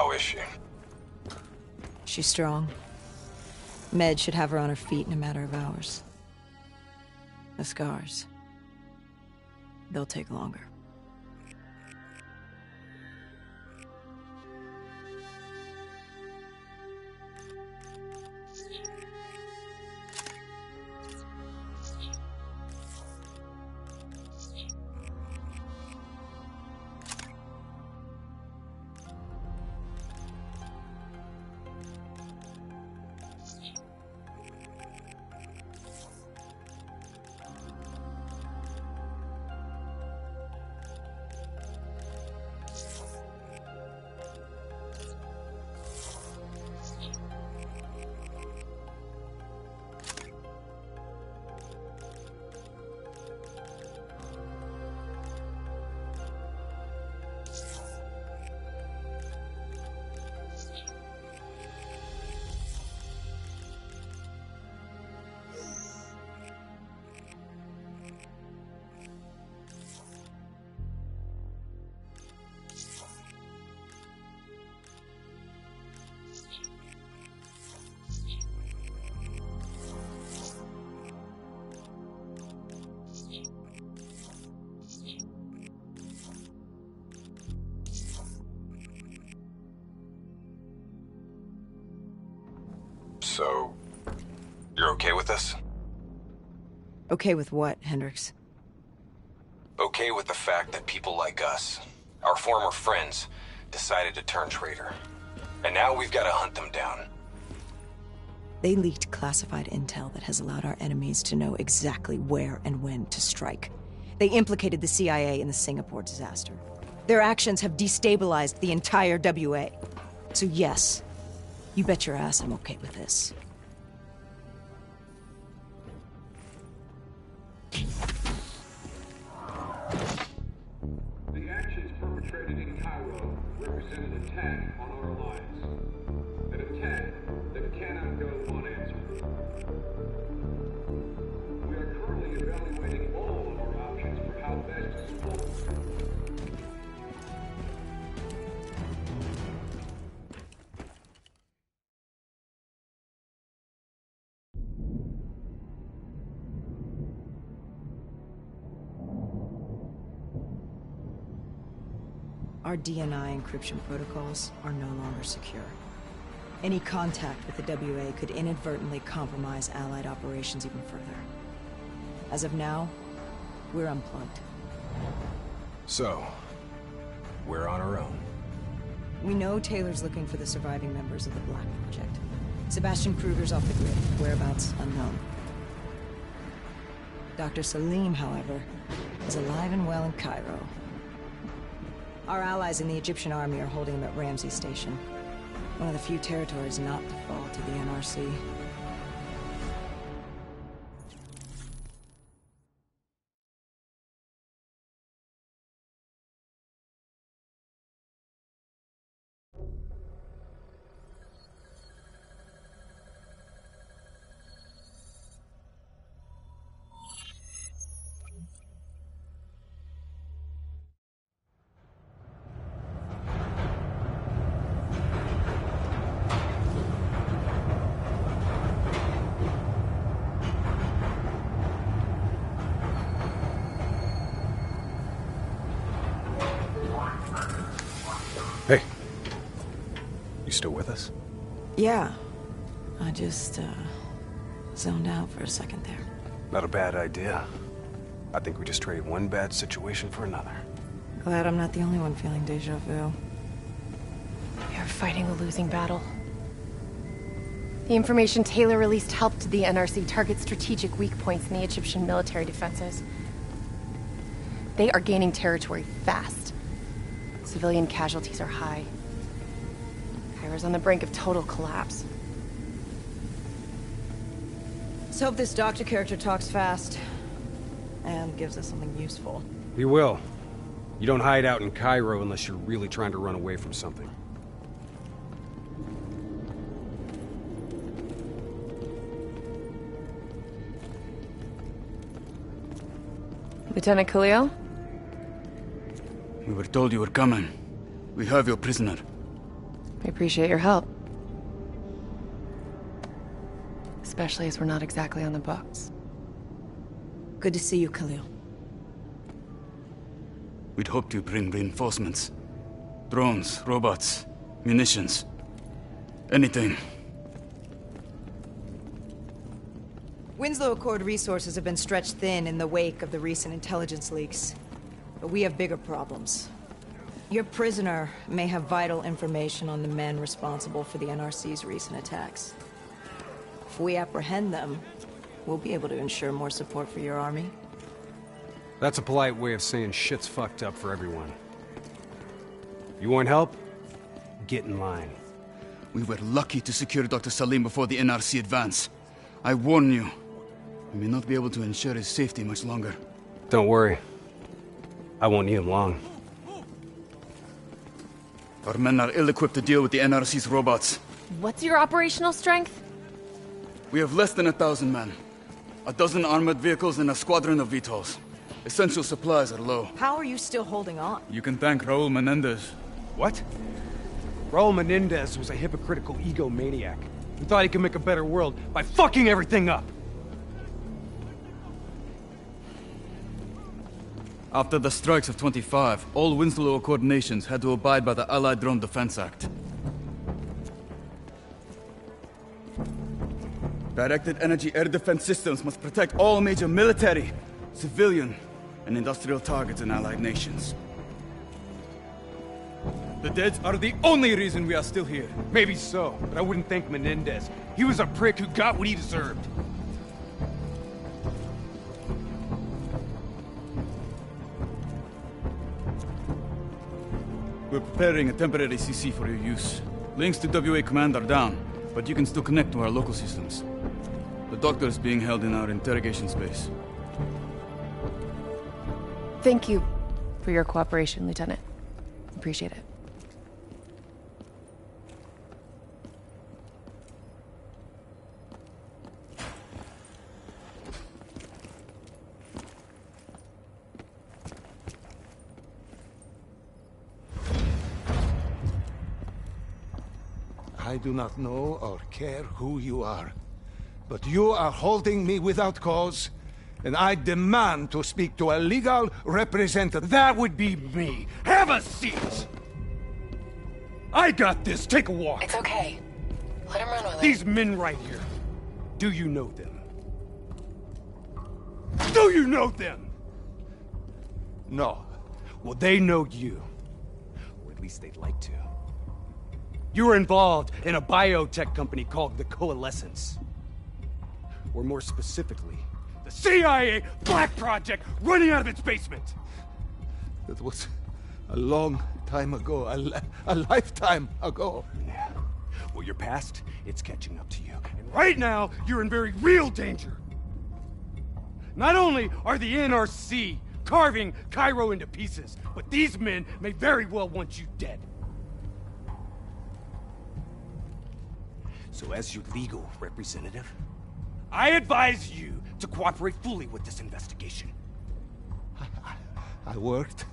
How is she? She's strong. Med should have her on her feet in a matter of hours. The scars, they'll take longer. So, you're okay with this? Okay with what, Hendricks? Okay with the fact that people like us, our former friends, decided to turn traitor. And now we've got to hunt them down. They leaked classified intel that has allowed our enemies to know exactly where and when to strike. They implicated the CIA in the Singapore disaster. Their actions have destabilized the entire WA. So yes, you bet your ass I'm okay with this. The actions perpetrated in Cairo represent an attack on our lives. An attack that cannot go unanswered. We are currently evaluating all of our options for how best to support them. Our DNI encryption protocols are no longer secure. Any contact with the WA could inadvertently compromise Allied operations even further. As of now, we're unplugged. So, we're on our own. We know Taylor's looking for the surviving members of the Black Project. Sebastian Kruger's off the grid, whereabouts unknown. Dr. Salim, however, is alive and well in Cairo. Our allies in the Egyptian army are holding him at Ramsey Station. One of the few territories not to fall to the NRC. Hey. You still with us? Yeah. I just, zoned out for a second there. Not a bad idea. I think we just traded one bad situation for another. Glad I'm not the only one feeling deja vu. We are fighting a losing battle. The information Taylor released helped the NRC target strategic weak points in the Egyptian military defenses. They are gaining territory fast. Civilian casualties are high. Cairo's on the brink of total collapse. Let's hope this doctor character talks fast. And gives us something useful. He will. You don't hide out in Cairo unless you're really trying to run away from something. Lieutenant Khalil? We were told you were coming. We have your prisoner. I appreciate your help. Especially as we're not exactly on the books. Good to see you, Khalil. We'd hoped to bring reinforcements. Drones, robots, munitions. Anything. Winslow Accord resources have been stretched thin in the wake of the recent intelligence leaks. But we have bigger problems. Your prisoner may have vital information on the men responsible for the NRC's recent attacks. If we apprehend them, we'll be able to ensure more support for your army. That's a polite way of saying shit's fucked up for everyone. You want help? Get in line. We were lucky to secure Dr. Salim before the NRC advance. I warn you, we may not be able to ensure his safety much longer. Don't worry. I won't need him long. Our men are ill-equipped to deal with the NRC's robots. What's your operational strength? We have less than 1,000 men. 12 armored vehicles and a squadron of VTOLs. Essential supplies are low. How are you still holding on? You can thank Raul Menendez. What? Raul Menendez was a hypocritical egomaniac who thought he could make a better world by fucking everything up. After the strikes of 25, all Winslow Accord nations had to abide by the Allied Drone Defense Act. Directed energy air defense systems must protect all major military, civilian, and industrial targets in Allied nations. The deads are the only reason we are still here. Maybe so, but I wouldn't thank Menendez. He was a prick who got what he deserved. We're preparing a temporary CC for your use. Links to WA Command are down, but you can still connect to our local systems. The doctor is being held in our interrogation space. Thank you for your cooperation, Lieutenant. Appreciate it. I do not know or care who you are, but you are holding me without cause, and I demand to speak to a legal representative. That would be me. Have a seat! I got this. Take a walk. It's okay. Let him run with it. These men right here. Do you know them? Do you know them? No. Well, they know you. Or at least they'd like to. You were involved in a biotech company called the Coalescence. Or more specifically, the CIA Black Project running out of its basement. That was a long time ago, a lifetime ago. Yeah. Well, your past, it's catching up to you. And right now, you're in very real danger. Not only are the NRC carving Cairo into pieces, but these men may very well want you dead. So as your legal representative, I advise you to cooperate fully with this investigation. I worked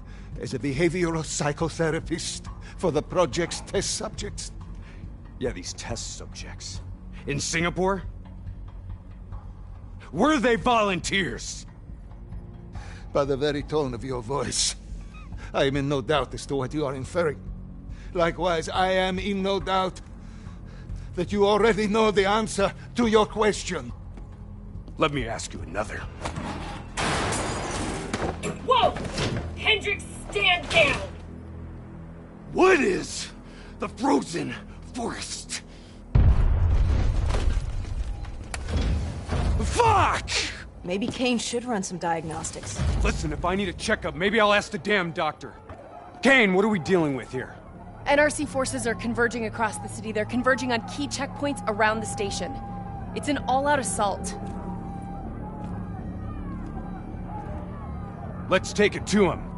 as a behavioral psychotherapist for the project's test subjects. Yeah, these test subjects. In Singapore? Were they volunteers? By the very tone of your voice, I am in no doubt as to what you are inferring. Likewise, I am in no doubt that you already know the answer to your question. Let me ask you another. Whoa! Hendricks, stand down! What is the frozen forest? Fuck! Maybe Kane should run some diagnostics. Listen, if I need a checkup, maybe I'll ask the damn doctor. Kane, what are we dealing with here? NRC forces are converging across the city. They're converging on key checkpoints around the station. It's an all-out assault. Let's take it to him.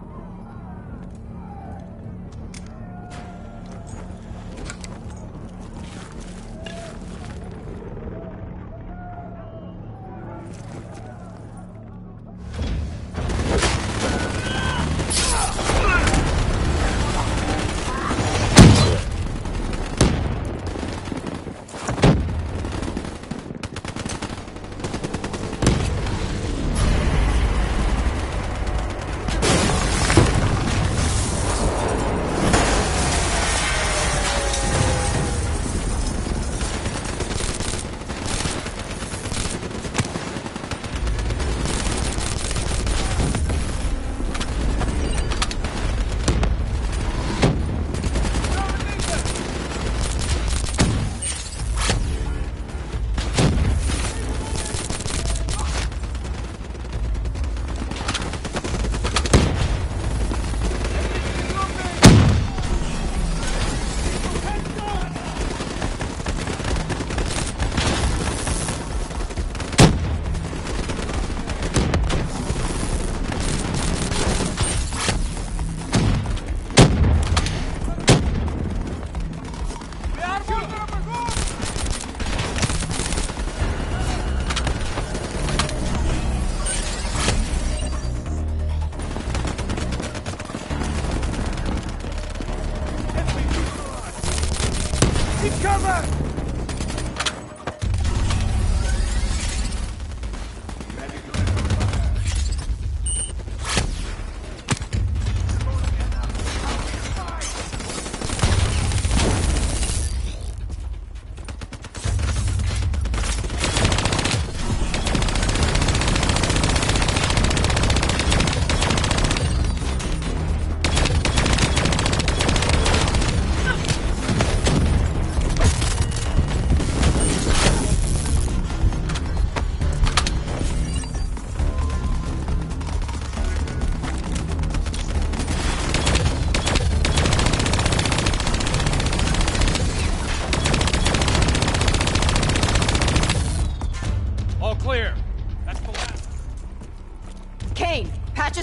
cover!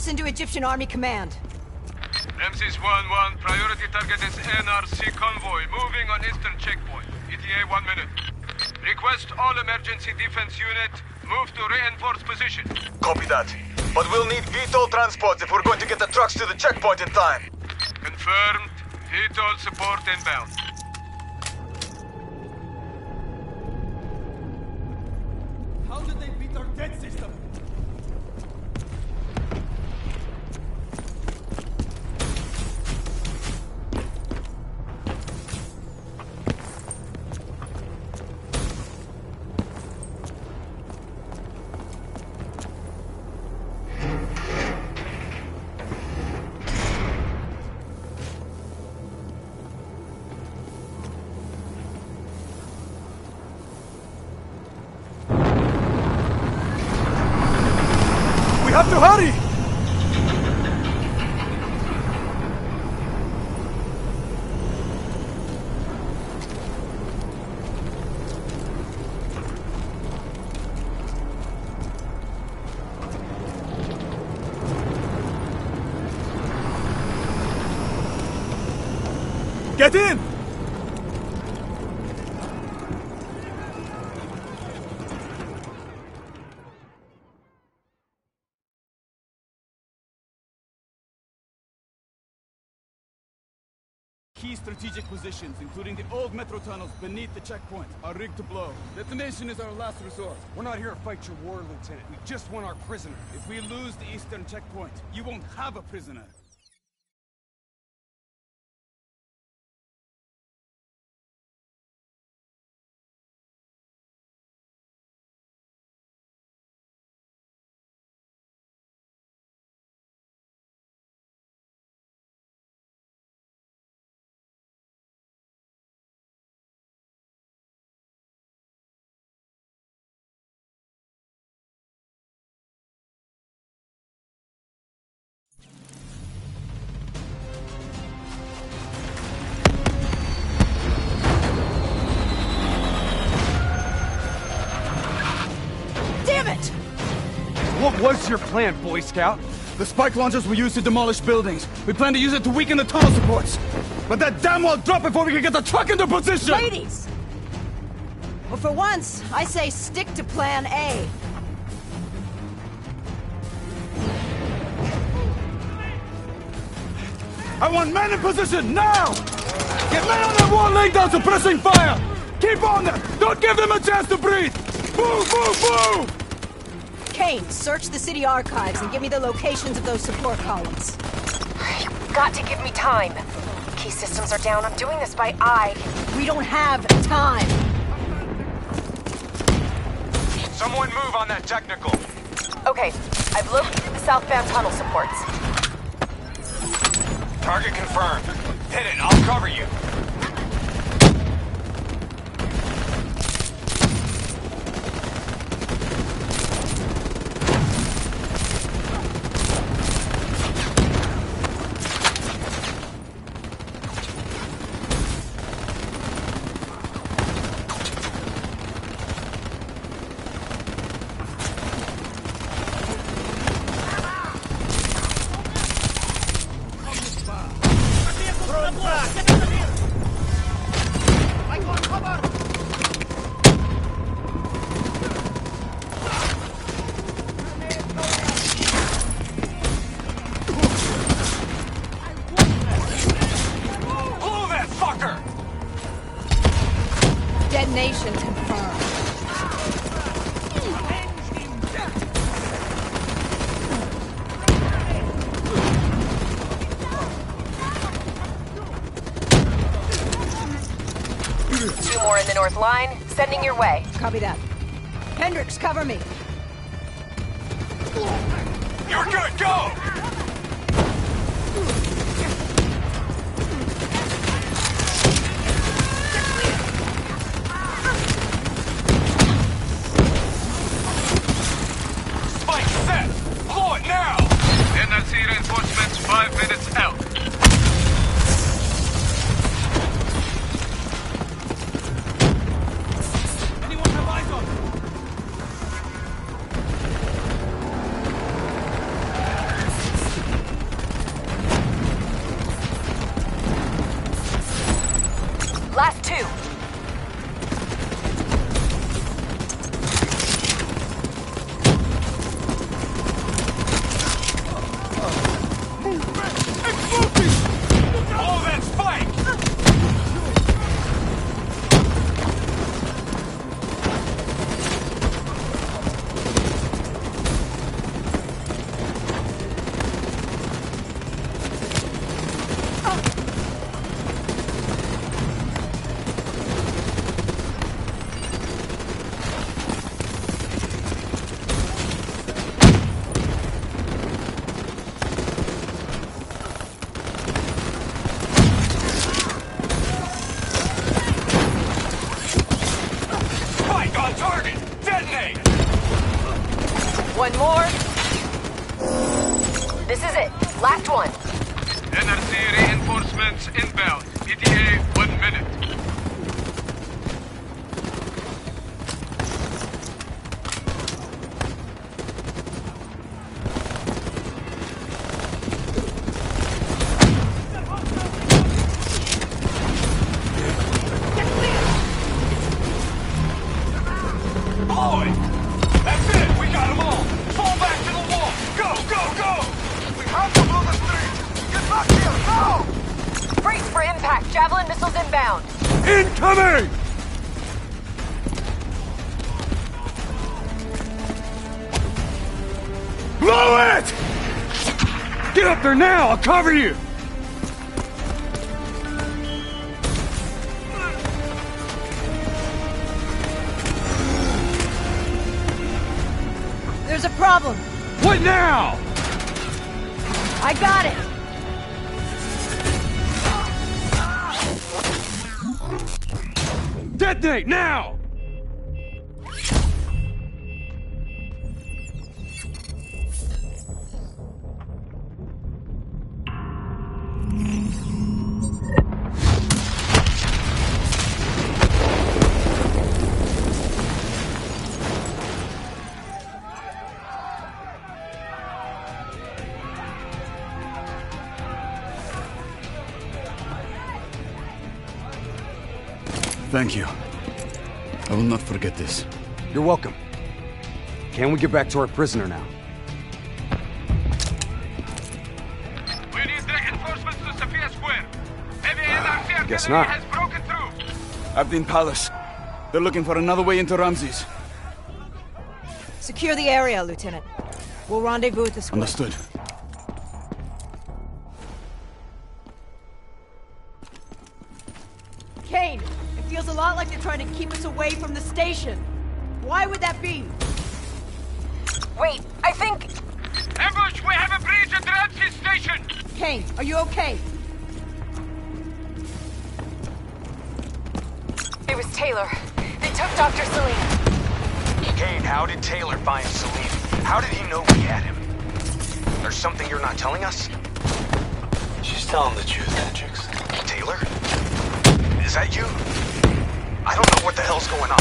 Into Egyptian Army Command. Ramses 1-1, priority target is NRC convoy, moving on eastern checkpoint. ETA 1 minute. Request all emergency defense unit, move to reinforced position. Copy that. But we'll need VTOL transports if we're going to get the trucks to the checkpoint in time. Confirmed. VTOL support inbound. How did they beat our dead system? We have to hurry! Get in! Key strategic positions, including the old metro tunnels beneath the checkpoint, are rigged to blow. Detonation is our last resort. We're not here to fight your war, Lieutenant. We just want our prisoner. If we lose the eastern checkpoint, you won't have a prisoner. What was your plan, Boy Scout? The spike launchers were used to demolish buildings. We plan to use it to weaken the tunnel supports. But that damn well dropped before we can get the truck into position! Ladies! Well, for once, I say stick to plan A. I want men in position, now! Get men on that wall laying down suppressing fire! Keep on them! Don't give them a chance to breathe! Move, move, move! Kane, search the city archives and give me the locations of those support columns. You've got to give me time. Key systems are down. I'm doing this by eye. We don't have time. Someone move on that technical. Okay, I've located the southbound tunnel supports. Target confirmed. Hit it, I'll cover you. Destination confirmed. 2 more in the north line, sending your way. Copy that. Hendricks, cover me. You're good, go! Spike set! Blow it now! NRC reinforcements 5 minutes out. Anyone have eyes on them? Last 2. Blow that spike! Spike on target! Detonate! 1 more. This is it. Last one. NRC reinforcements inbound. ETA 1 minute. Blow it! That's it! We got them all! Fall back to the wall! Go, go, go! We have to blow the street! Get back here, now! Brace for impact. Javelin missiles inbound. Incoming! Blow it! Get up there now! I'll cover you! There's a problem. What now? I got it. Detonate now! Thank you. I will not forget this. You're welcome. Can we get back to our prisoner now? We need reinforcements to Sophia Square. Heavy NRC guess artillery not. has broken through. Abdin Palace. They're looking for another way into Ramses. Secure the area, Lieutenant. We'll rendezvous at the square. Understood. Kane, it feels a lot like they're trying to keep us away from the station. Why would that be? Wait, I think... Ambush! We have a breach at Ramses Station! Kane, are you okay? It was Taylor. They took Dr. Salim. Kane, how did Taylor find Salim? How did he know we had him? There's something you're not telling us? She's telling the truth, Hendricks. Taylor? Is that you? I don't know what the hell's going on.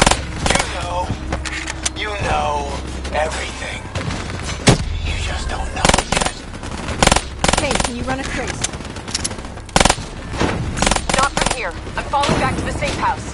You know everything. You just don't know it yet. Kane, can you run a trace? Not from here. I'm falling back to the safe house.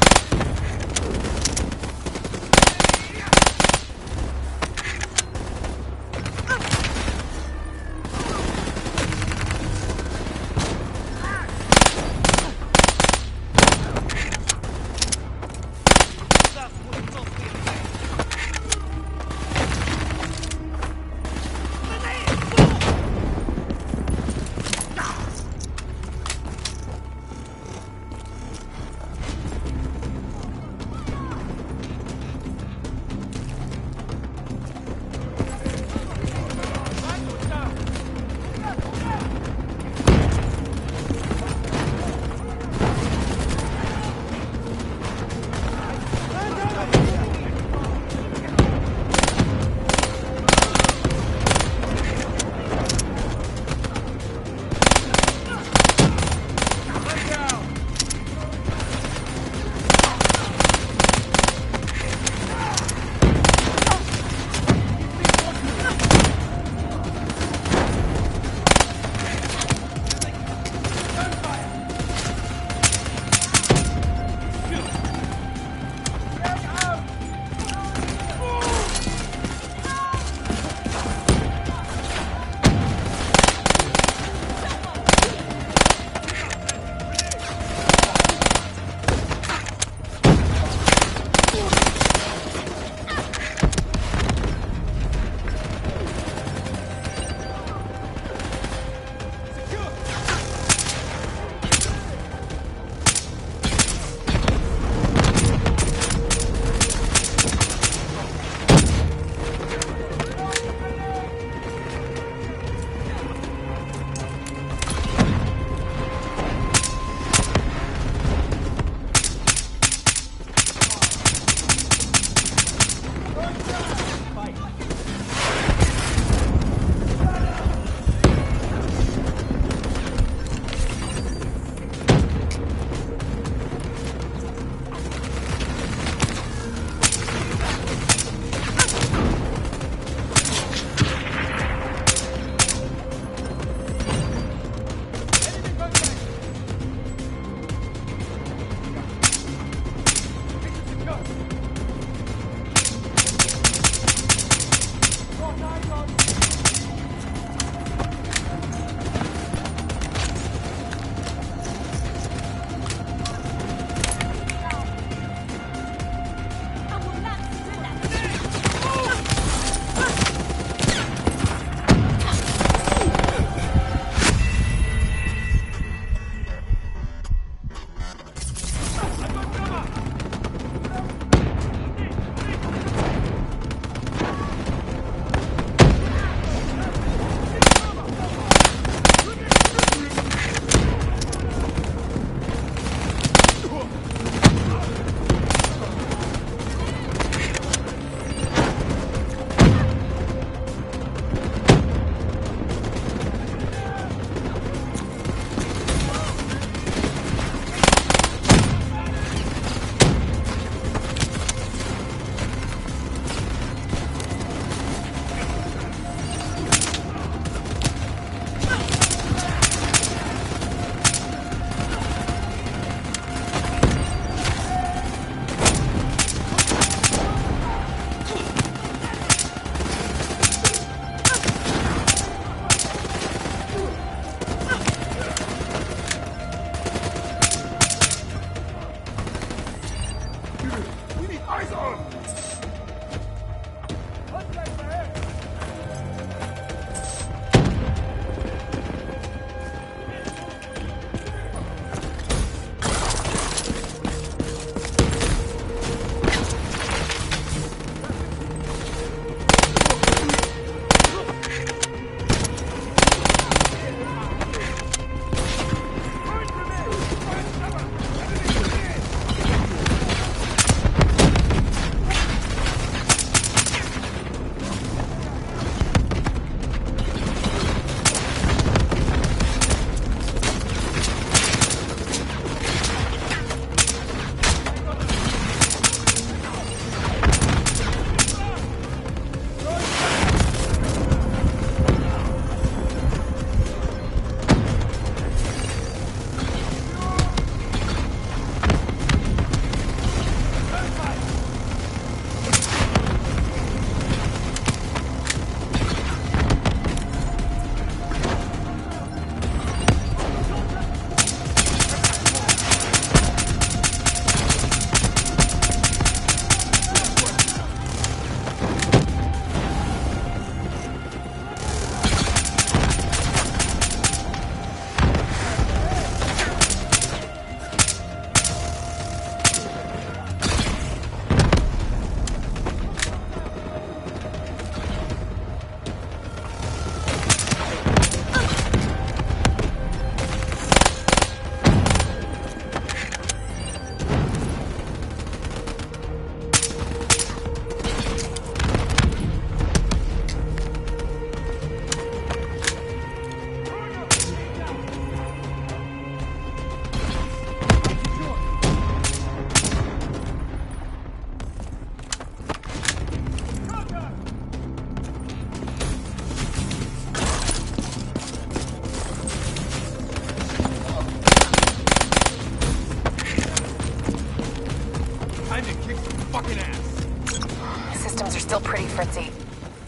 fucking ass! Systems are still pretty fritzy.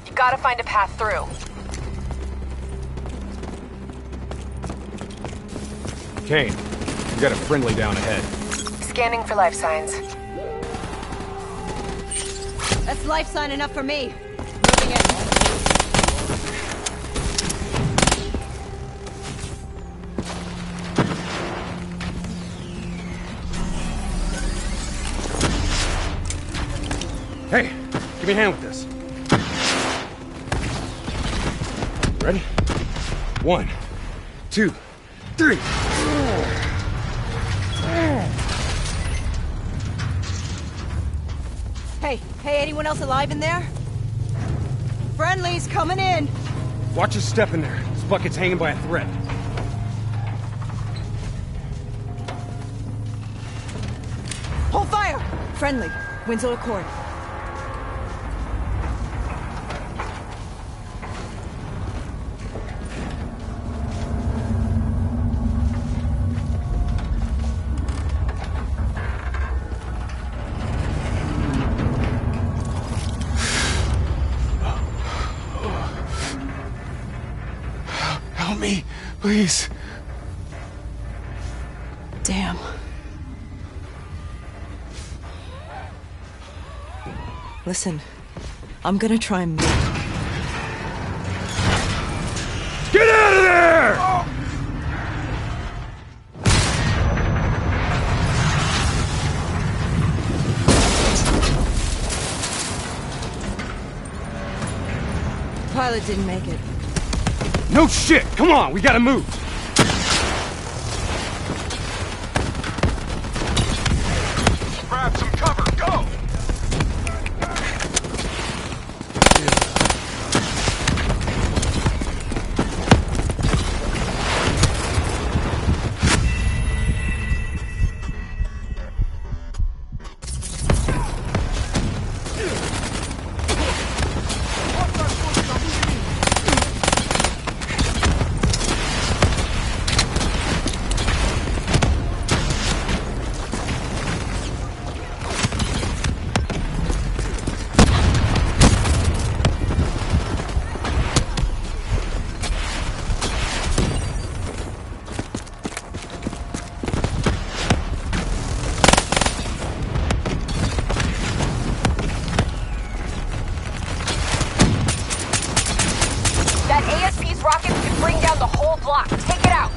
You gotta find a path through. Kane, we got a friendly down ahead. Scanning for life signs. That's life sign enough for me. Moving in. Hey, give me a hand with this. Ready? 1, 2, 3. Hey, anyone else alive in there? Friendly's coming in. Watch your step in there. This bucket's hanging by a thread. Hold fire! Friendly. Winslow Accord. Help me, please. Damn. Listen, I'm gonna try and move. Get out of there! Pilot didn't make it. No shit! Come on, we gotta move! Grab some cover, go! That ASP's rockets can bring down the whole block. Take it out.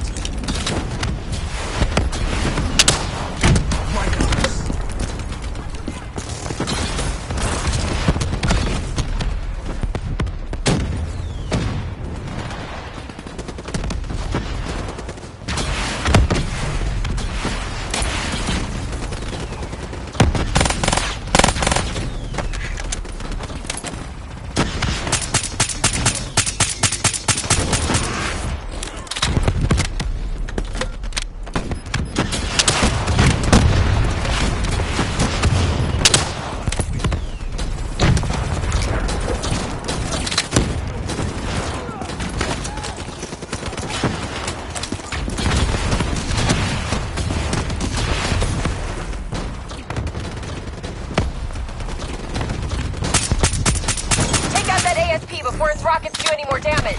Before its rockets do any more damage.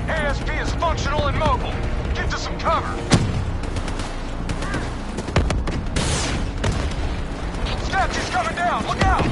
ASP is functional and mobile. Get to some cover. Statue coming down! Look out!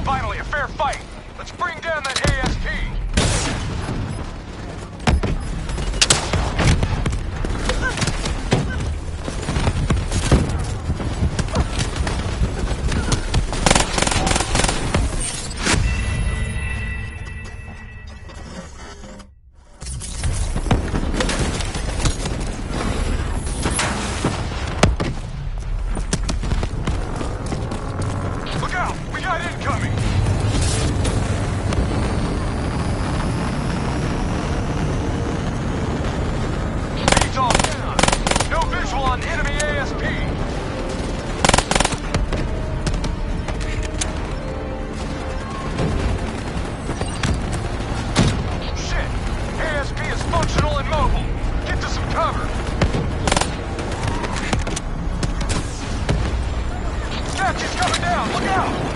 Finally, a fair fight. Let's bring down that ASP. Look out! We got incoming! Leads all down. No visual on enemy ASP. Shit! ASP is functional and mobile. Get to some cover. Statue's coming down! Look out!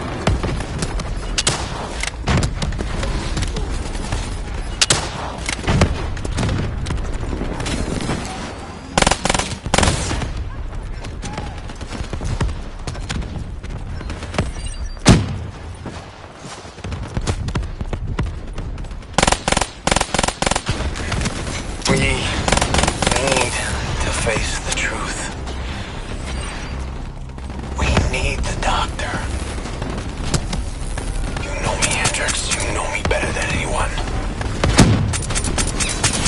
We need to face the truth. We need the doctor. You know me, Hendrix. You know me better than anyone.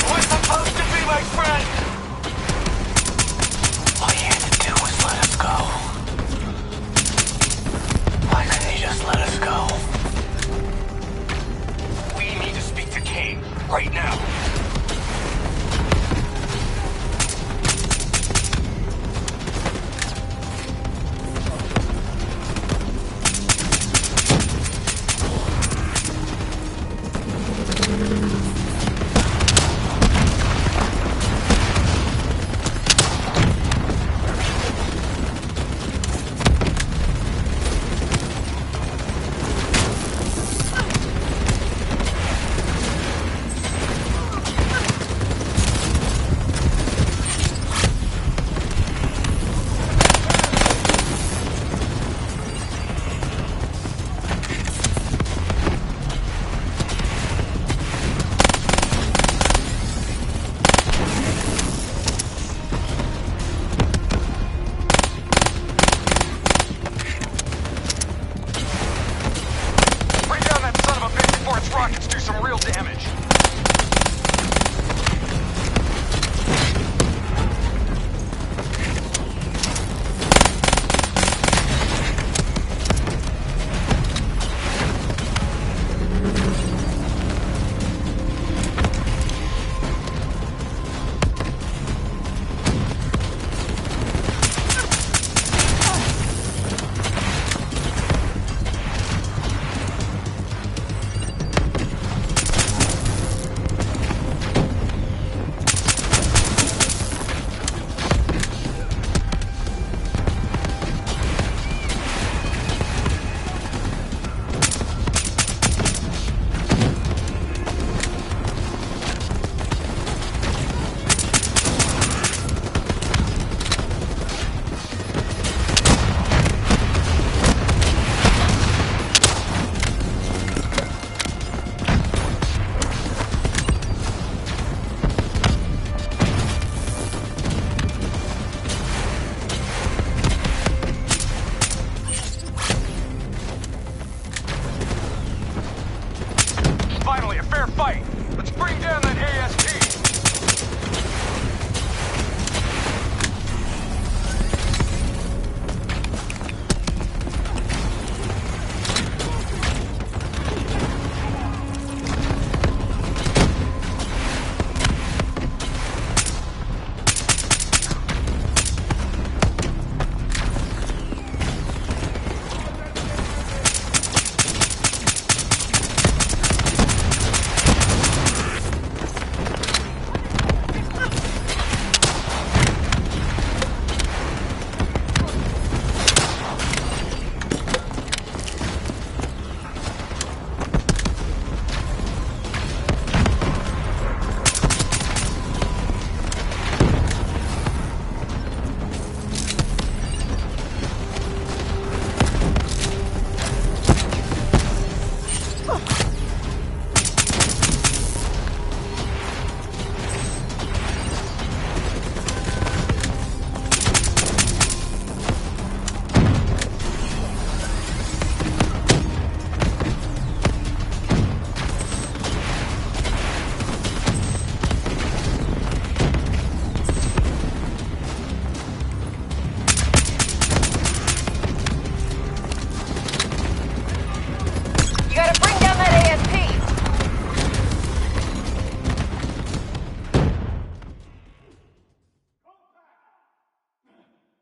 We're supposed to be my friend! All you had to do was let us go. Why couldn't you just let us go? We need to speak to Kane right now.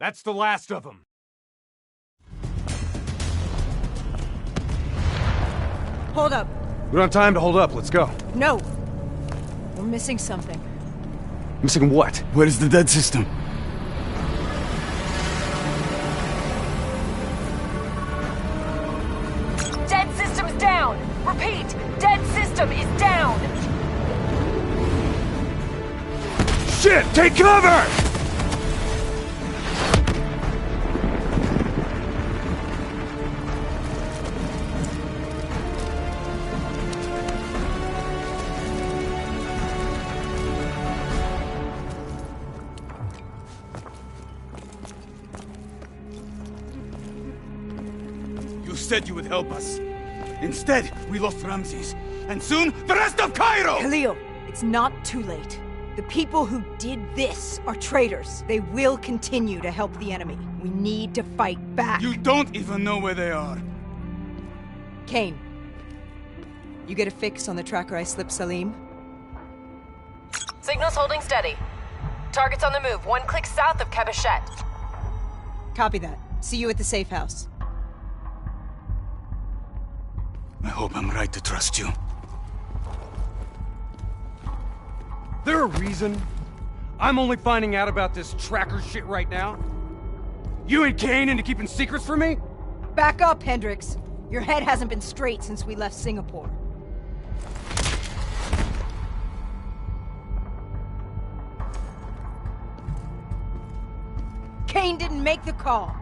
That's the last of them. Hold up. We don't have time to hold up. Let's go. No. We're missing something. Missing what? Where is the dead system? Dead system's down! Repeat, dead system is down! Shit! Take cover! You said you would help us. Instead, we lost Ramses. And soon, the rest of Cairo! Khalil, it's not too late. The people who did this are traitors. They will continue to help the enemy. We need to fight back. You don't even know where they are. Kane, you get a fix on the tracker I slipped Salim? Signal's holding steady. Target's on the move, 1 click south of Cabochette. Copy that. See you at the safe house. I hope I'm right to trust you. There a reason I'm only finding out about this tracker shit right now? You and Kane into keeping secrets from me? Back up, Hendricks. Your head hasn't been straight since we left Singapore. Kane didn't make the call.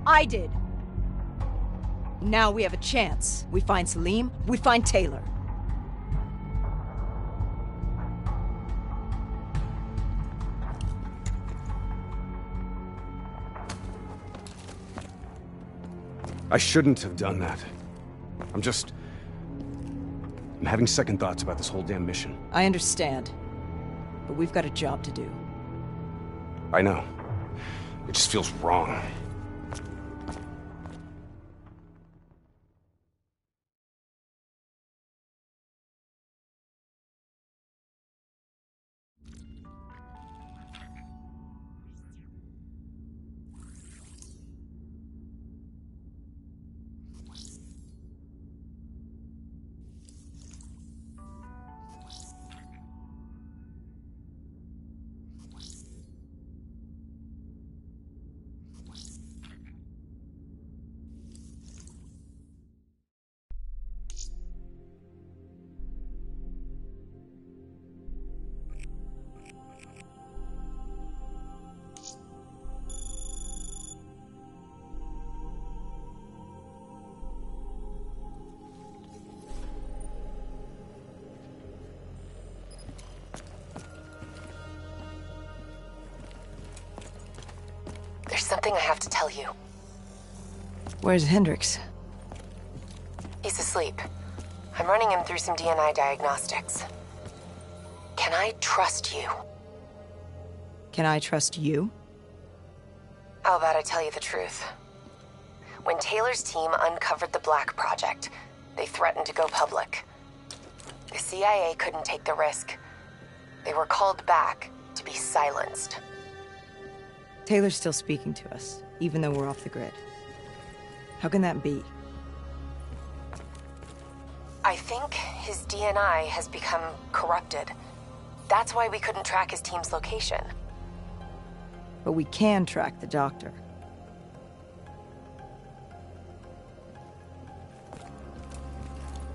I did. Now we have a chance. We find Salim, we find Taylor. I shouldn't have done that. I'm having second thoughts about this whole damn mission. I understand. But we've got a job to do. I know. It just feels wrong. There's something I have to tell you. Where's Hendricks? He's asleep. I'm running him through some DNI diagnostics. Can I trust you? Can I trust you? How about I tell you the truth? When Taylor's team uncovered the Black Project, they threatened to go public. The CIA couldn't take the risk. They were called back to be silenced. Taylor's still speaking to us, even though we're off the grid. How can that be? I think his DNI has become corrupted. That's why we couldn't track his team's location. But we can track the doctor.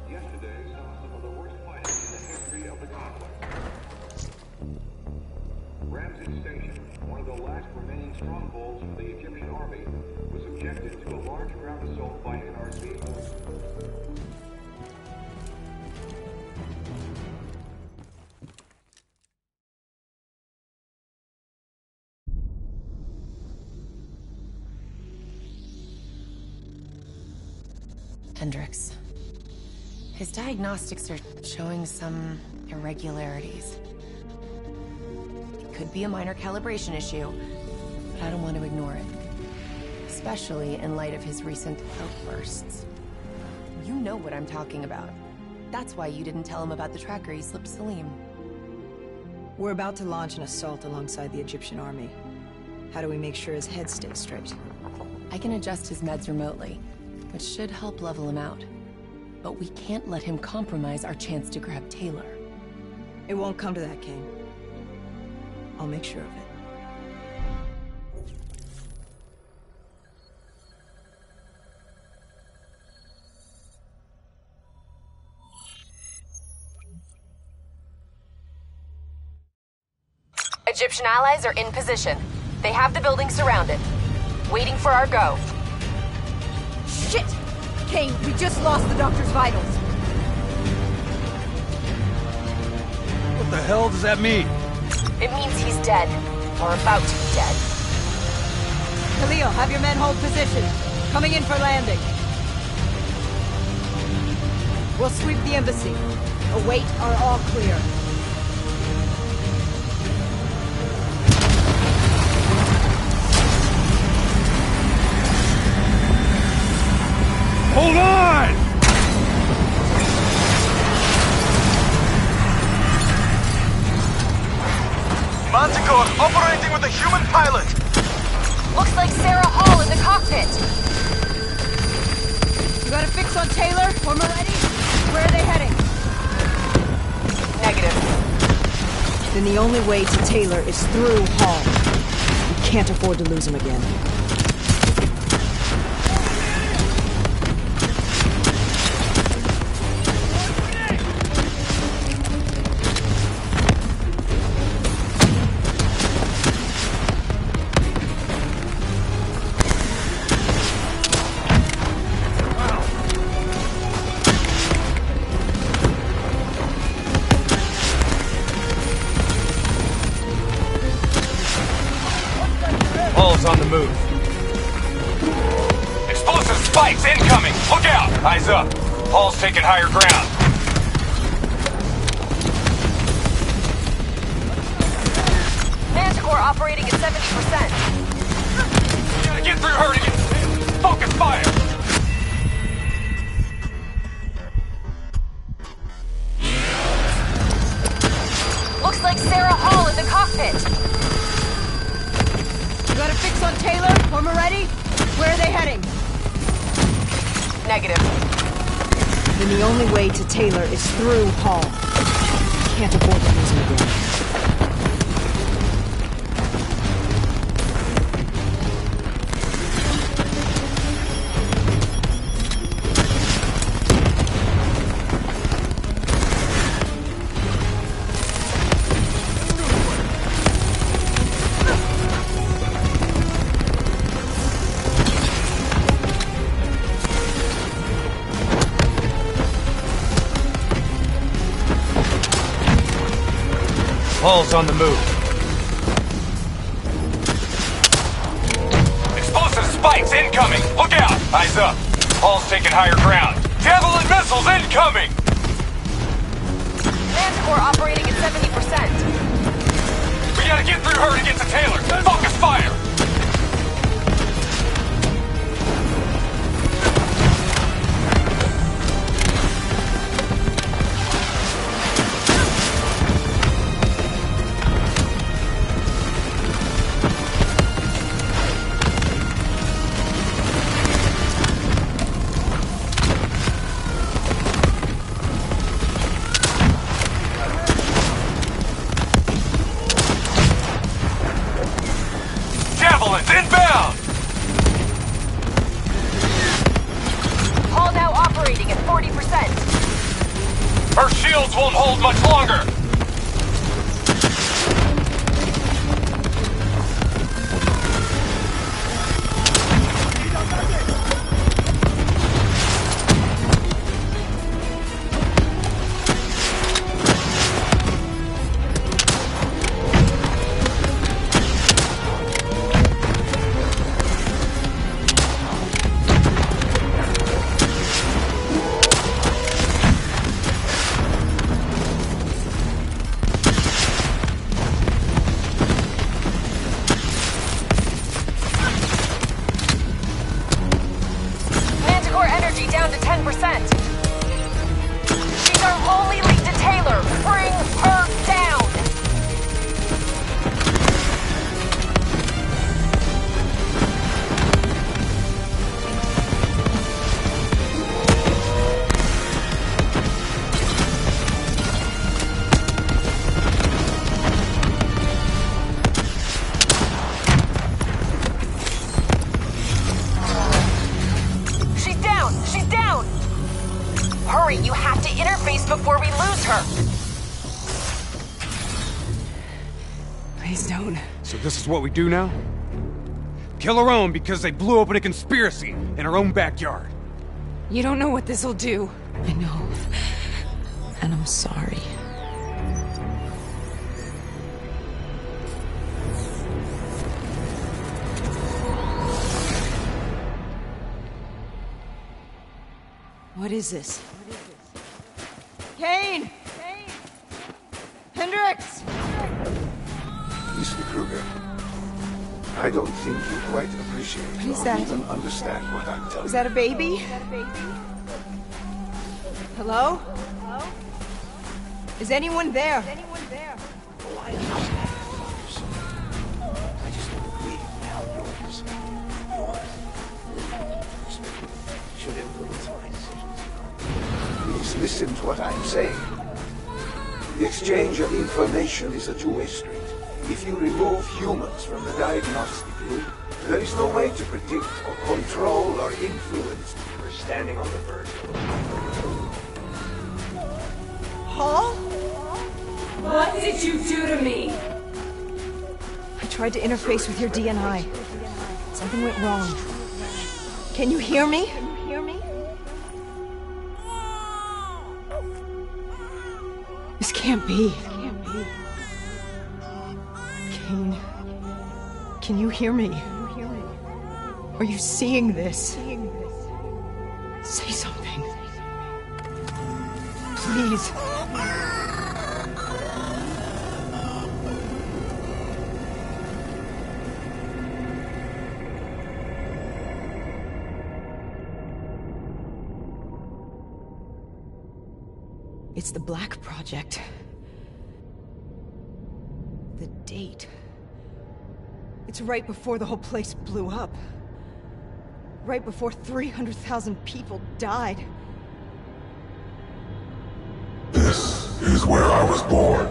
Yesterday saw some of the worst fighting in the history of the conflict. Ramses Station, one of the last remaining strongholds for the Egyptian army, was subjected to a large ground assault by NRC forces. Hendricks. His diagnostics are showing some irregularities. It could be a minor calibration issue, but I don't want to ignore it. Especially in light of his recent outbursts. You know what I'm talking about. That's why you didn't tell him about the tracker he slipped Salim. We're about to launch an assault alongside the Egyptian army. How do we make sure his head stays straight? I can adjust his meds remotely, which should help level him out. But we can't let him compromise our chance to grab Taylor. It won't come to that, Kane. I'll make sure of it. Egyptian allies are in position. They have the building surrounded. Waiting for our go. Shit! Kane, we just lost the doctor's vitals. What the hell does that mean? It means he's dead. Or about to be dead. Khalil, have your men hold position. Coming in for landing. We'll sweep the embassy. Await our all clear. Hold on! Manticore operating with a human pilot! Looks like Sarah Hall in the cockpit! You got a fix on Taylor? When we're ready? Where are they heading? Negative. Then the only way to Taylor is through Hall. We can't afford to lose him again. On the move. Explosive spikes incoming! Look out! Eyes up. Hall's taking higher ground. Manticore operating at 70%. We gotta get through her to get... Focus fire! Looks like Sarah Hall in the cockpit. You got a fix on Taylor? When we're ready? Where are they heading? Negative. Then the only way to Taylor is through Hall. Can't afford to lose him again. Hall's on the move. Explosive spikes incoming! Look out! Eyes up. Hall's taking higher ground. Javelin missiles incoming! Manticore operating at 70%. We gotta get through her to get to Taylor. Focus fire! Javelins inbound! Hall now operating at 40%. Her shields won't hold much longer! Down to 10%. She's our only lead to Taylor. Bring her down. Hurry, you have to interface before we lose her! Please don't. So this is what we do now? Kill our own because they blew open a conspiracy in our own backyard. You don't know what this'll do. I know. And I'm sorry. What is this? Kane! Hendricks! Mr. Kruger, I don't think you quite appreciate What is or that? even understand what I'm telling Is that a baby? Hello? Is anyone there? I just want to breathe now yours. Should influence my decisions. Please listen to what I'm saying. The exchange of information is a two-way street. If you remove humans from the diagnostic loop, there is no way to predict or control or influence. We're standing on the verge of Paul? What did you do to me? I tried to interface with your DNI. Something went wrong. Can you hear me? This can't be. Kane, can you hear me? Are you seeing this? Say something. Please. It's the Black Project. The date. It's right before the whole place blew up. Right before 300,000 people died. This is where I was born.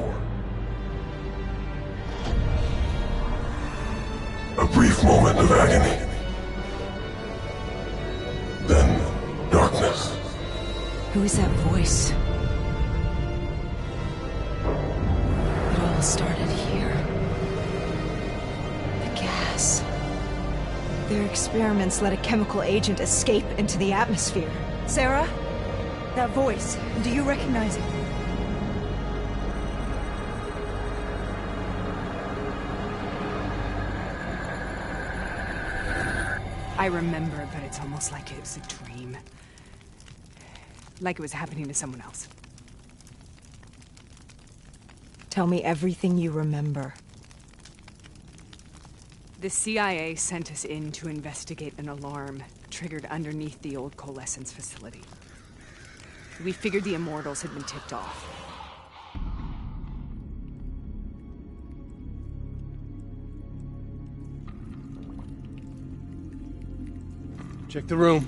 A brief moment of agony. Then, darkness. Who is that voice? It all started here. The gas. Their experiments let a chemical agent escape into the atmosphere. Sarah? That voice, do you recognize it? I remember, but it's almost like it was a dream. Like it was happening to someone else. Tell me everything you remember. The CIA sent us in to investigate an alarm triggered underneath the old coalescence facility. We figured the Immortals had been tipped off. Check the room.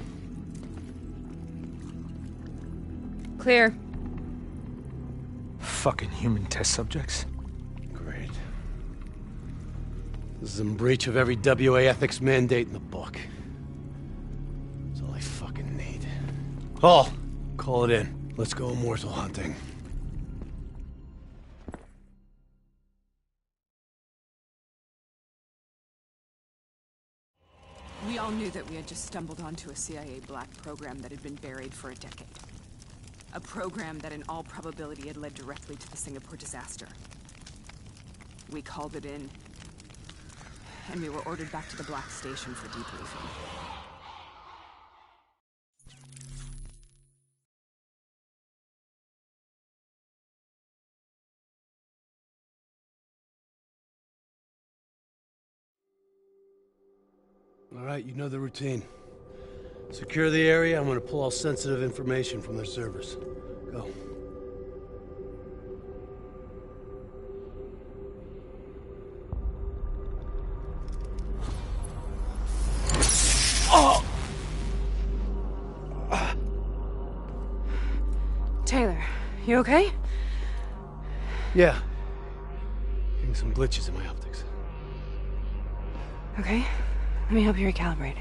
Clear. Fucking human test subjects. Great. This is in breach of every WA ethics mandate in the book. That's all I fucking need. Paul, call it in. Let's go immortal hunting. We all knew that we had just stumbled onto a CIA black program that had been buried for a decade. A program that in all probability had led directly to the Singapore disaster. We called it in, and we were ordered back to the Black Station for debriefing. All right, you know the routine. Secure the area. I'm gonna pull all sensitive information from their servers. Go. Oh! Taylor, you okay? Yeah. Getting some glitches in my optics. Okay, let me help you recalibrate.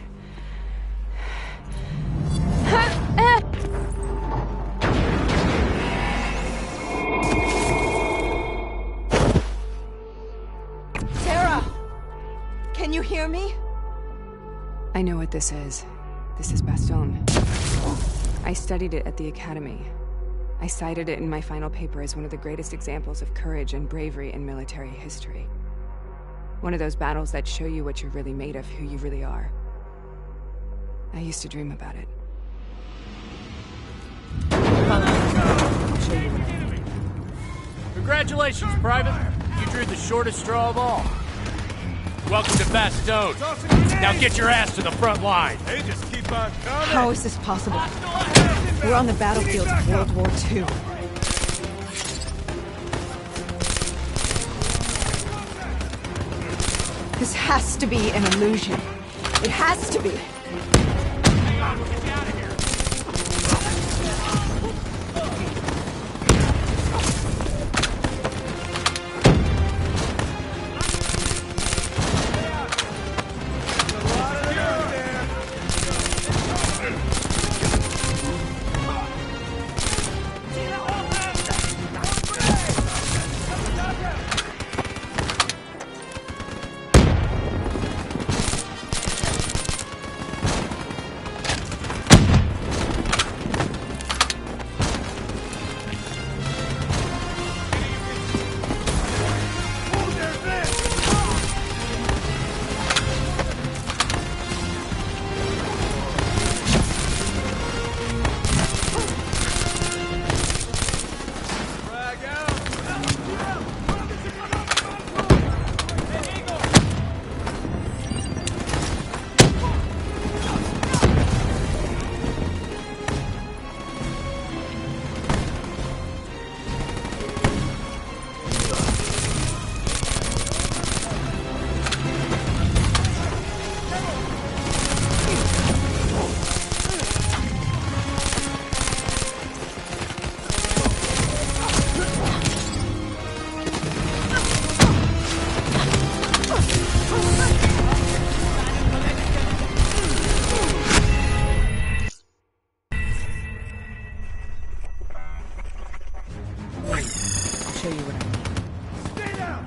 I know what this is. This is Bastogne. I studied it at the Academy. I cited it in my final paper as one of the greatest examples of courage and bravery in military history. One of those battles that show you what you're really made of, who you really are. I used to dream about it. I'll show you what I mean. Congratulations, Private. You drew the shortest straw of all. Welcome to Bastogne. Now get your ass to the front line. They just keep on coming. How is this possible? We're on the battlefield of World War II. This has to be an illusion. It has to be.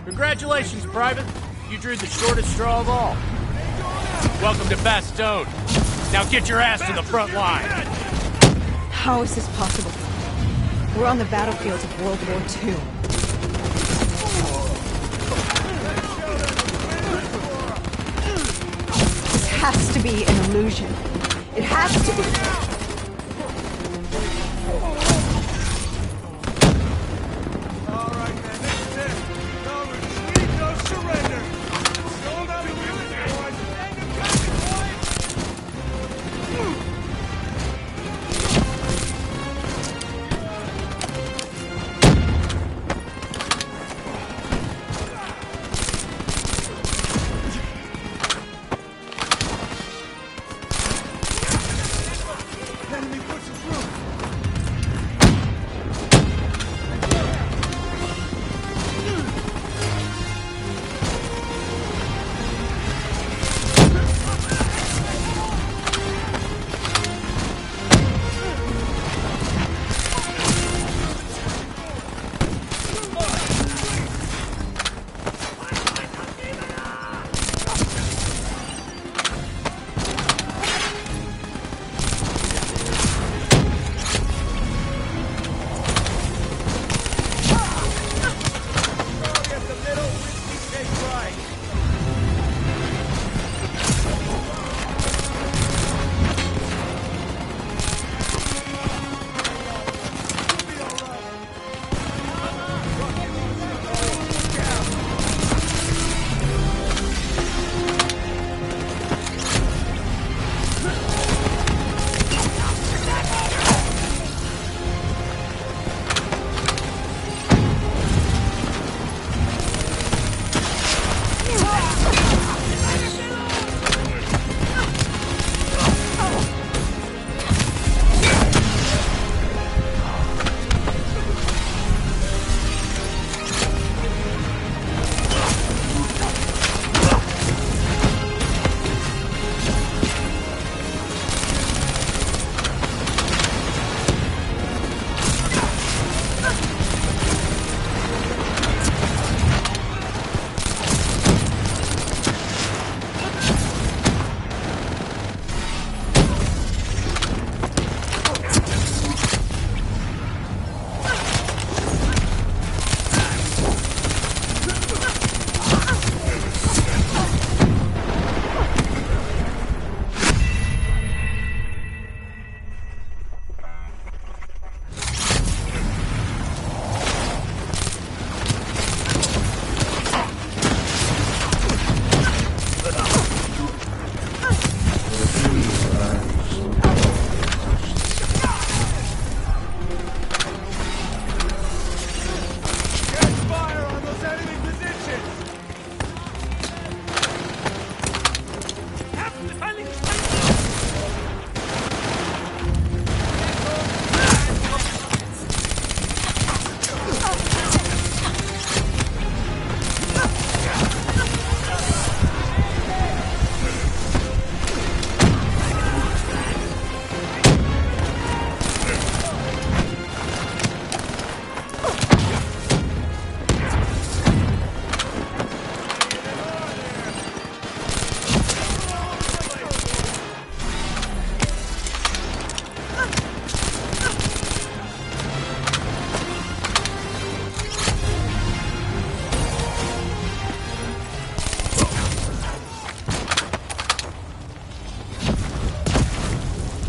Congratulations, Private. You drew the shortest straw of all. Welcome to Bastogne. Now get your ass to the front line. How is this possible? We're on the battlefield of World War II. This has to be an illusion. It has to be.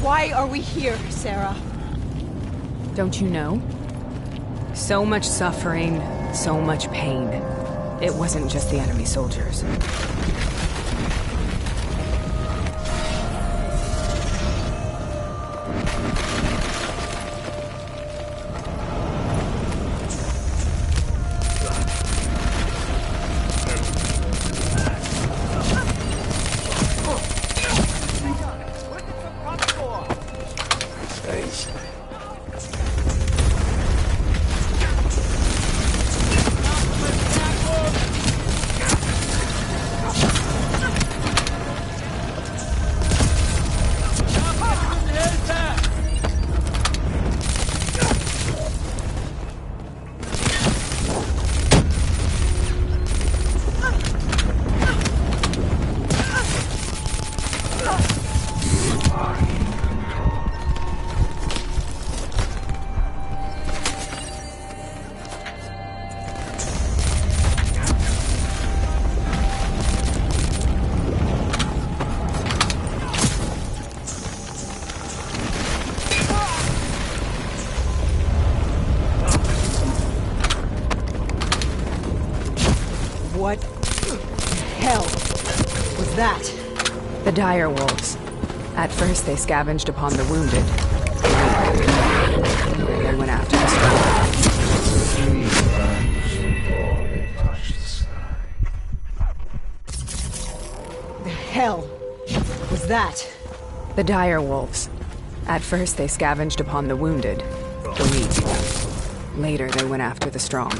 Why are we here, Sarah? Don't you know? So much suffering, so much pain. It wasn't just the enemy soldiers. What the hell was that? The dire wolves. At first, they scavenged upon the wounded. They went after the The hell was that? The dire wolves. At first, they scavenged upon the wounded. The weak. Later, they went after the strong.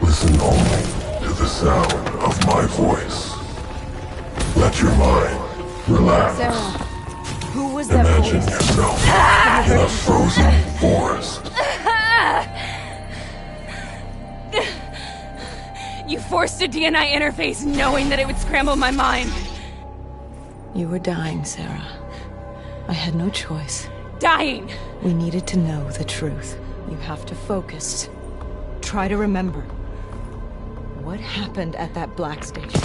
Listen only to the sound of my voice. Let your mind relax. Sarah, who was that Imagine voice? yourself in a frozen forest. You forced a DNI interface knowing that it would scramble my mind. You were dying, Sarah. I had no choice. Dying! We needed to know the truth. You have to focus. Try to remember. What happened at that black station?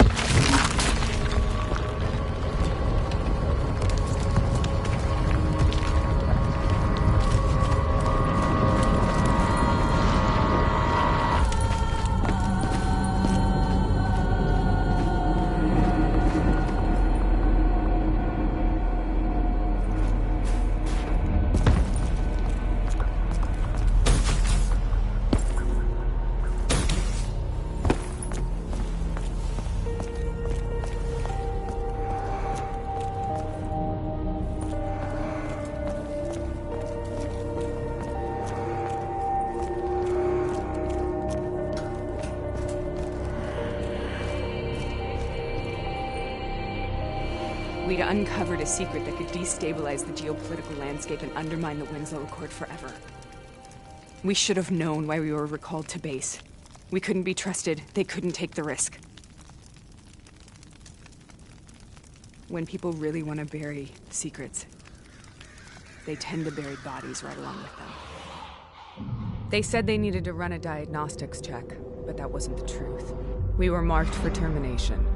We'd uncovered a secret that could destabilize the geopolitical landscape and undermine the Winslow Accord forever. We should have known why we were recalled to base. We couldn't be trusted. They couldn't take the risk. When people really want to bury secrets, they tend to bury bodies right along with them. They said they needed to run a diagnostics check, but that wasn't the truth. We were marked for termination.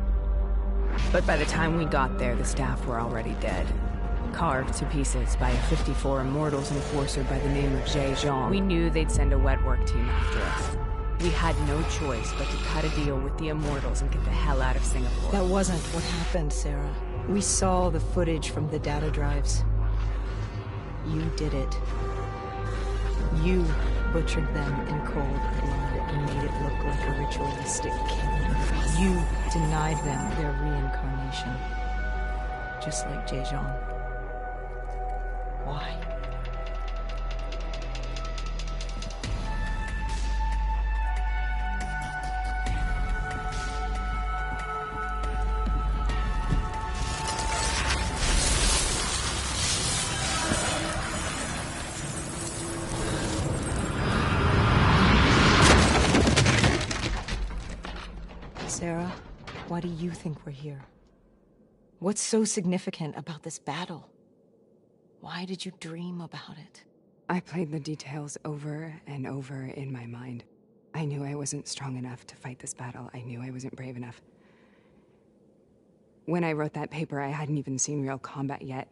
But by the time we got there, the staff were already dead. Carved to pieces by a 54 Immortals enforcer by the name of Hedgehog. We knew they'd send a wet work team after us. We had no choice but to cut a deal with the Immortals and get the hell out of Singapore. That wasn't what happened, Sarah. We saw the footage from the data drives. You did it. You butchered them in cold blood and made it look like a ritualistic killing. You denied them their reincarnation. Just like Hedgehog. Why? Why do you think we're here? What's so significant about this battle? Why did you dream about it? I played the details over and over in my mind. I knew I wasn't strong enough to fight this battle. I knew I wasn't brave enough. When I wrote that paper, I hadn't even seen real combat yet.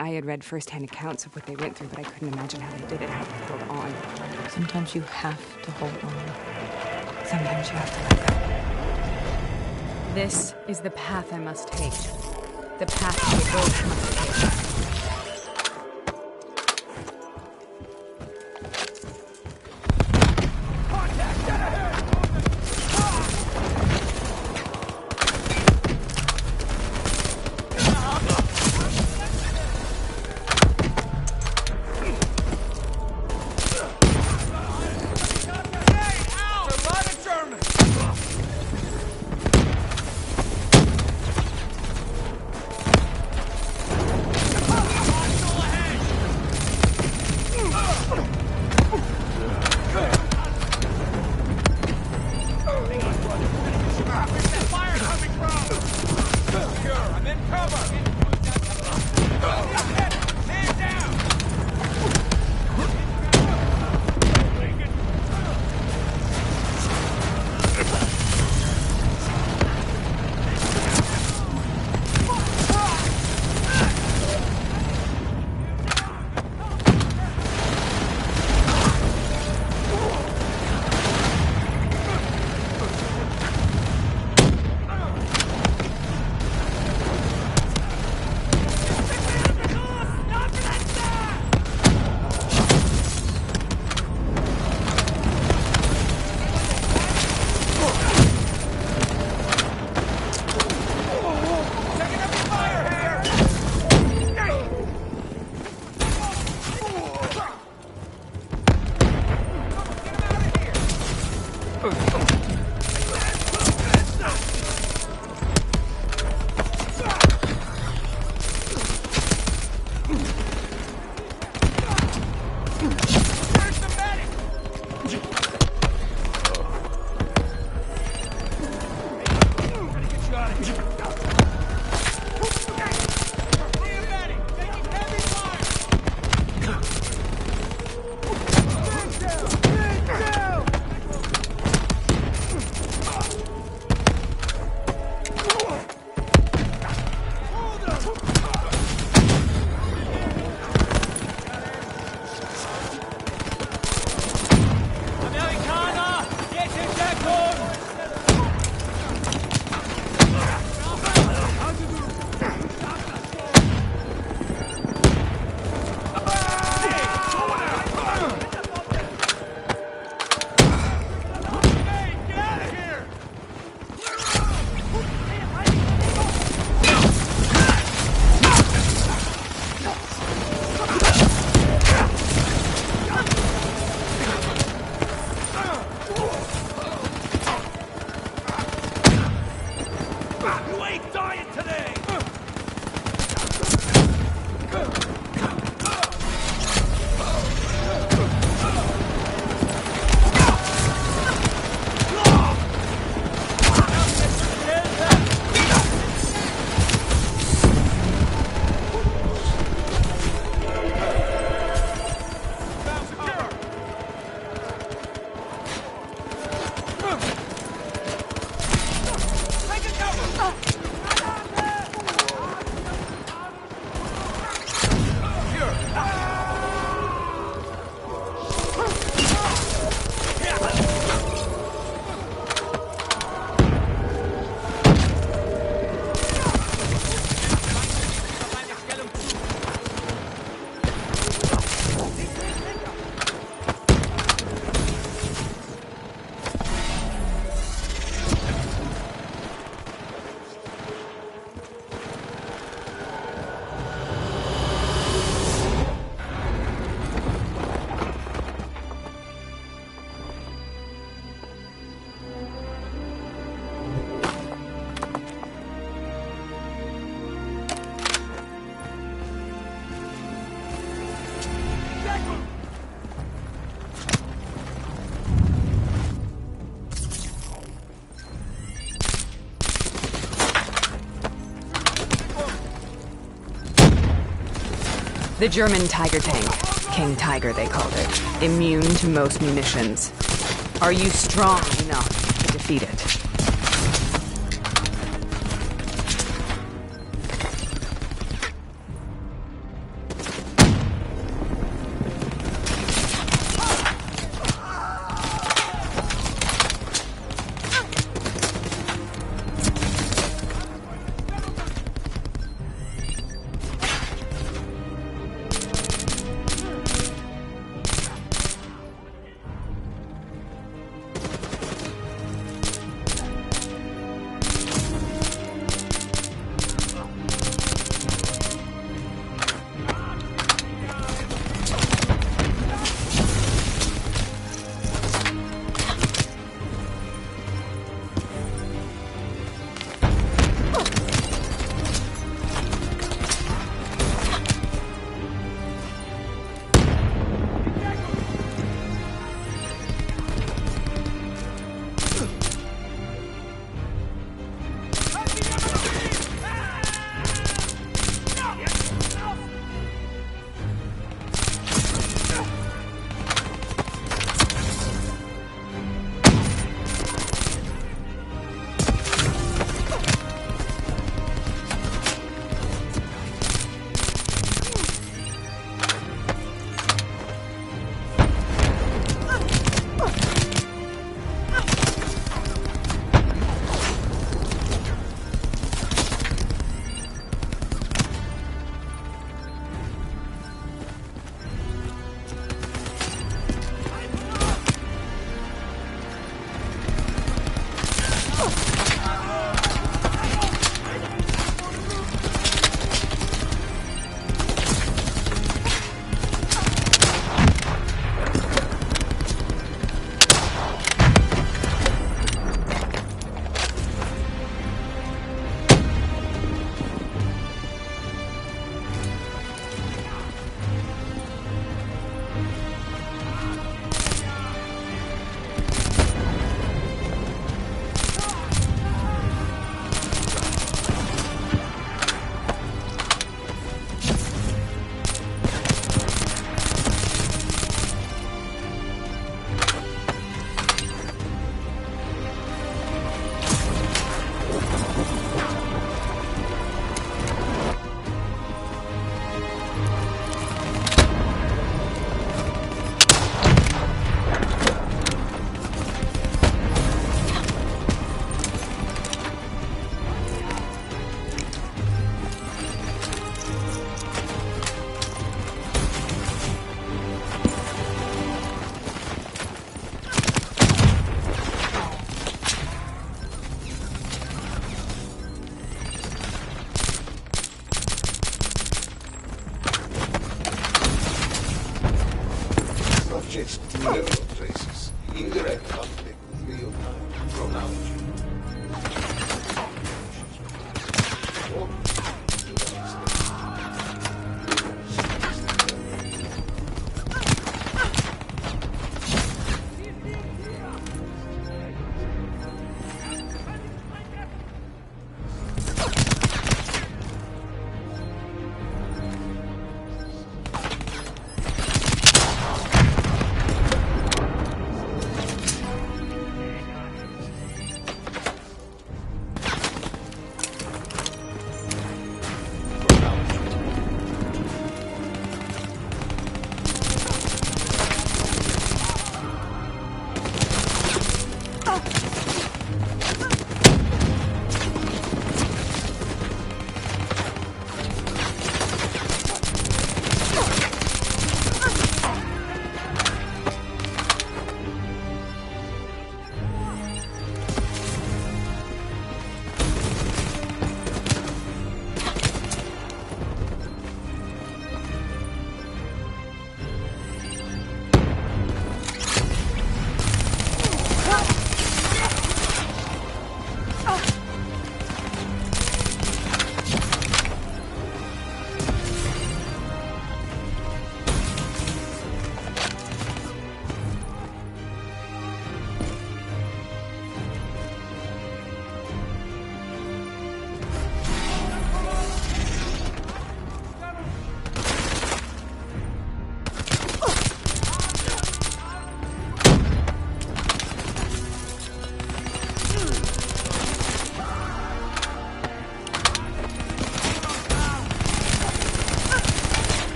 I had read first-hand accounts of what they went through, but I couldn't imagine how they did it, how they held on. Sometimes you have to hold on. Sometimes you have to let go. This is the path I must take. The path we both must take. The German Tiger tank. King Tiger, they called it. Immune to most munitions. Are you strong enough to defeat it?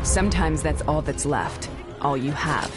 Sometimes that's all that's left, all you have.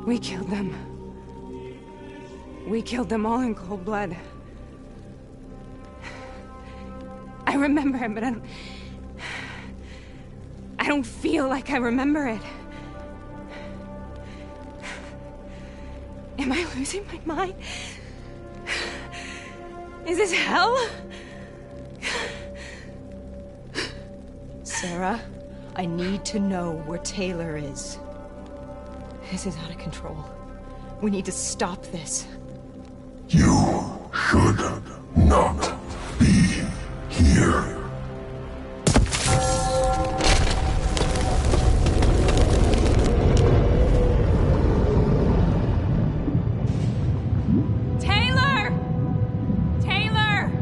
We killed them. We killed them all in cold blood. I remember it, but I don't feel like I remember it. Am I losing my mind? Is this hell? Sarah, I need to know where Taylor is. This is out of control. We need to stop this. You should not be here. Taylor! Taylor!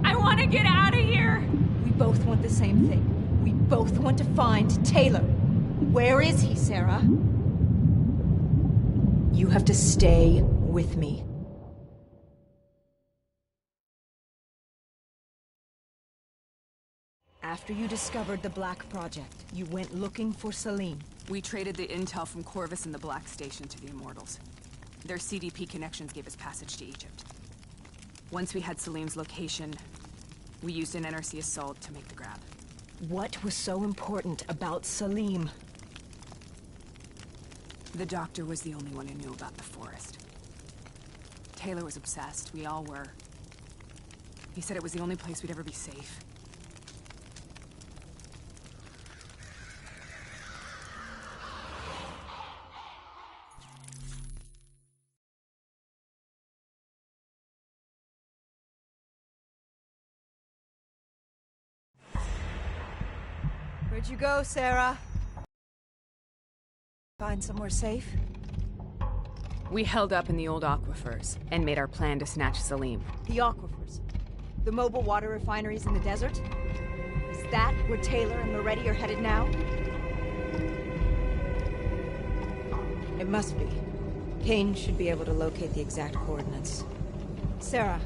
I want to get out of here! We both want the same thing. We both want to find Taylor. Where is he, Sarah? You have to stay with me. After you discovered the Black Project, you went looking for Salim. We traded the intel from Corvus and the Black Station to the Immortals. Their CDP connections gave us passage to Egypt. Once we had Salim's location, we used an NRC assault to make the grab. What was so important about Salim? The doctor was the only one who knew about the forest. Taylor was obsessed. We all were. He said it was the only place we'd ever be safe. Where'd you go, Sarah? Find somewhere safe? We held up in the old aquifers and made our plan to snatch Salim. The aquifers? The mobile water refineries in the desert? Is that where Taylor and Moretti are headed now? It must be. Kane should be able to locate the exact coordinates. Sarah,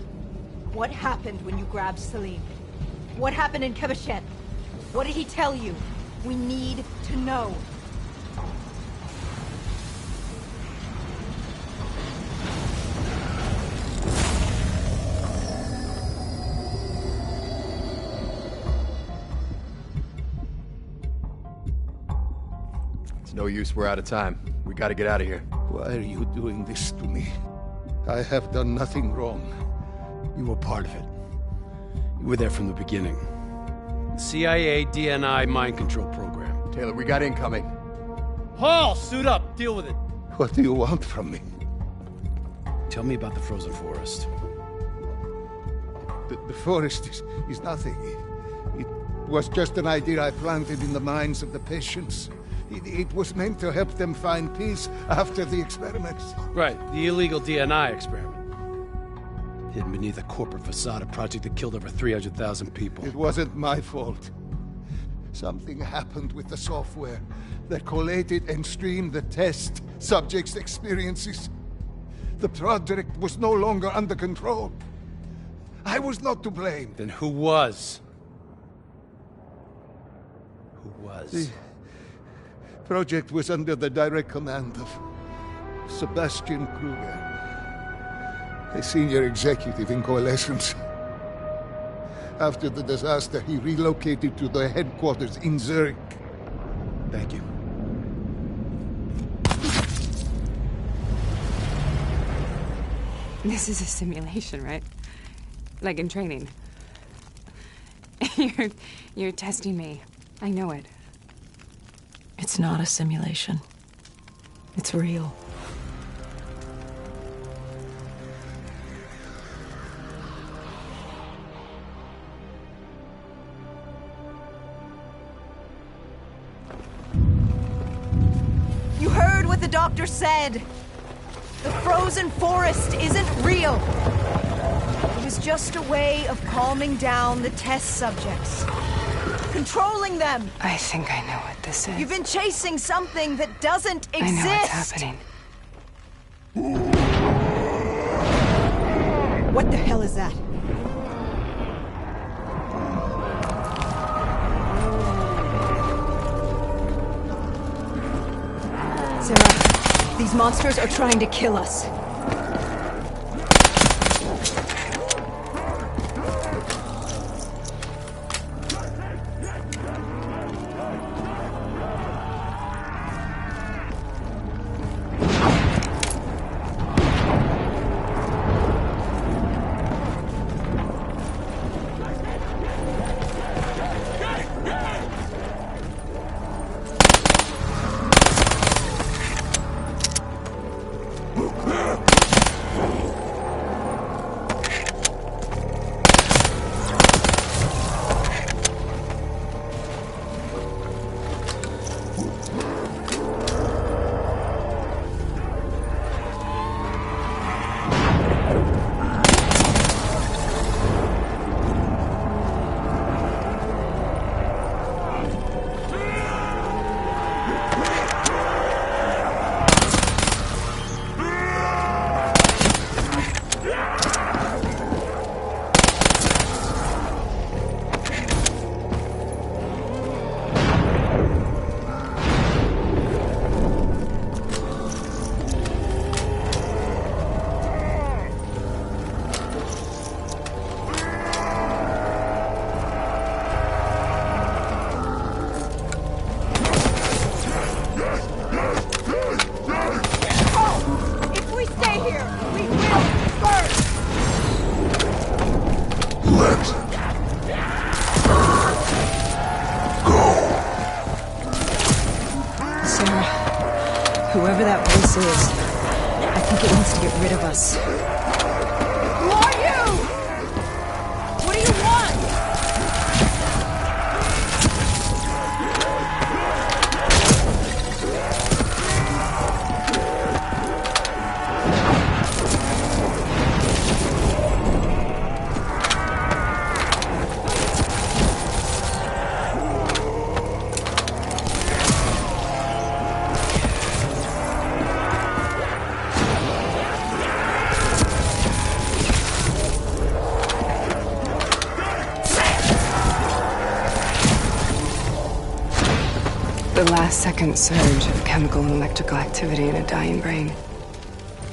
what happened when you grabbed Salim? What happened in Kebashen? What did he tell you? We need to know. It's no use, we're out of time. We gotta get out of here. Why are you doing this to me? I have done nothing wrong. You were part of it. You were there from the beginning. The CIA DNI mind control program. Taylor, we got incoming. Hall, suit up. Deal with it. What do you want from me? Tell me about the frozen forest. The forest is nothing. It was just an idea I planted in the minds of the patients. It was meant to help them find peace after the experiments. Right, the illegal DNI experiment. Hidden beneath a corporate facade, a project that killed over 300,000 people. It wasn't my fault. Something happened with the software that collated and streamed the test subjects' experiences. The project was no longer under control. I was not to blame. Then who was? Who was? The project was under the direct command of Sebastian Kruger, a senior executive in Coalescence. After the disaster, he relocated to the headquarters in Zurich. Thank you. This is a simulation, right? Like in training. You're testing me. I know it. It's not a simulation. It's real. You heard what the doctor said. The frozen forest isn't real. It was just a way of calming down the test subjects. Controlling them! I think I know what this is. You've been chasing something that doesn't exist! I know what's happening. What the hell is that? Sarah, these monsters are trying to kill us. Whoever that voice is, I think it wants to get rid of us. Who are you? What do you want? The last-second surge of chemical and electrical activity in a dying brain.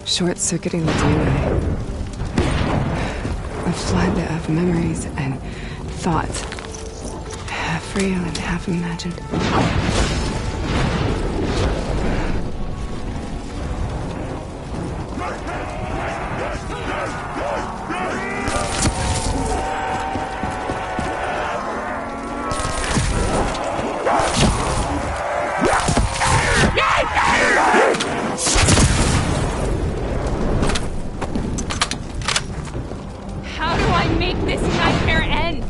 Short-circuiting the DNA. A flood of memories and thoughts. Half real and half imagined. How do I make this nightmare end?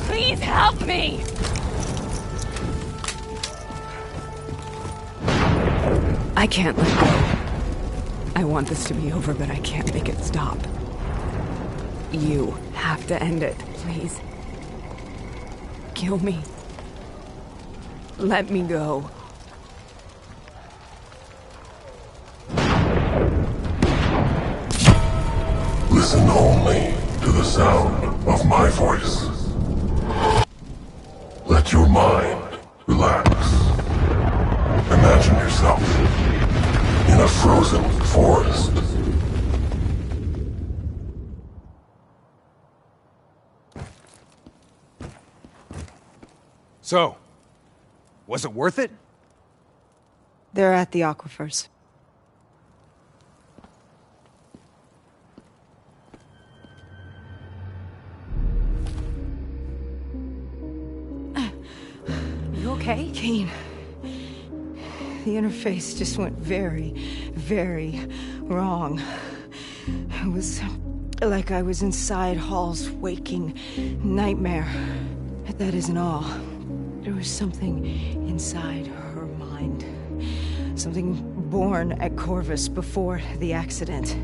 Please help me! I can't let go. I want this to be over, but I can't make it stop. You have to end it, please. Kill me. Let me go. Listen only to the sound of my voice. Let your mind relax. Imagine yourself in a frozen forest. So, was it worth it? They're at the aquifers. You okay? Kane. The interface just went very, very wrong. It was like I was inside Hall's waking nightmare. But that isn't all. There was something inside her mind. Something born at Corvus before the accident.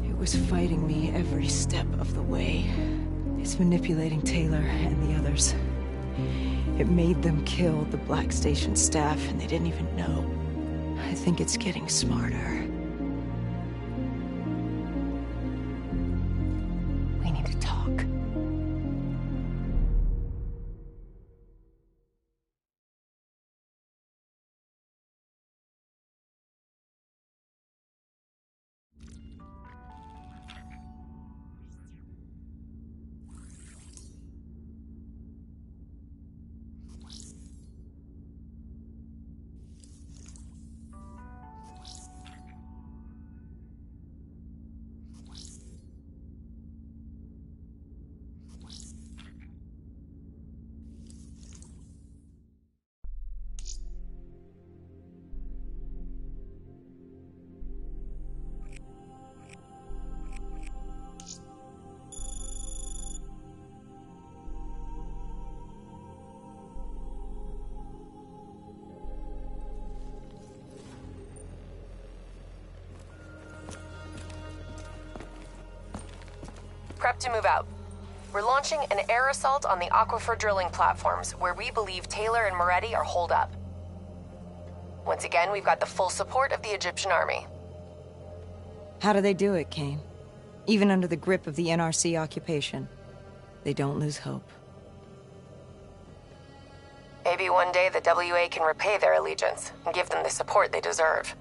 It was fighting me every step of the way. It's manipulating Taylor and the others. It made them kill the Black Station staff, and they didn't even know. I think it's getting smarter. We need to talk. Prep to move out. We're launching an air assault on the aquifer drilling platforms, where we believe Taylor and Moretti are holed up. Once again, we've got the full support of the Egyptian army. How do they do it, Kane? Even under the grip of the NRC occupation, they don't lose hope. Maybe one day the WA can repay their allegiance and give them the support they deserve.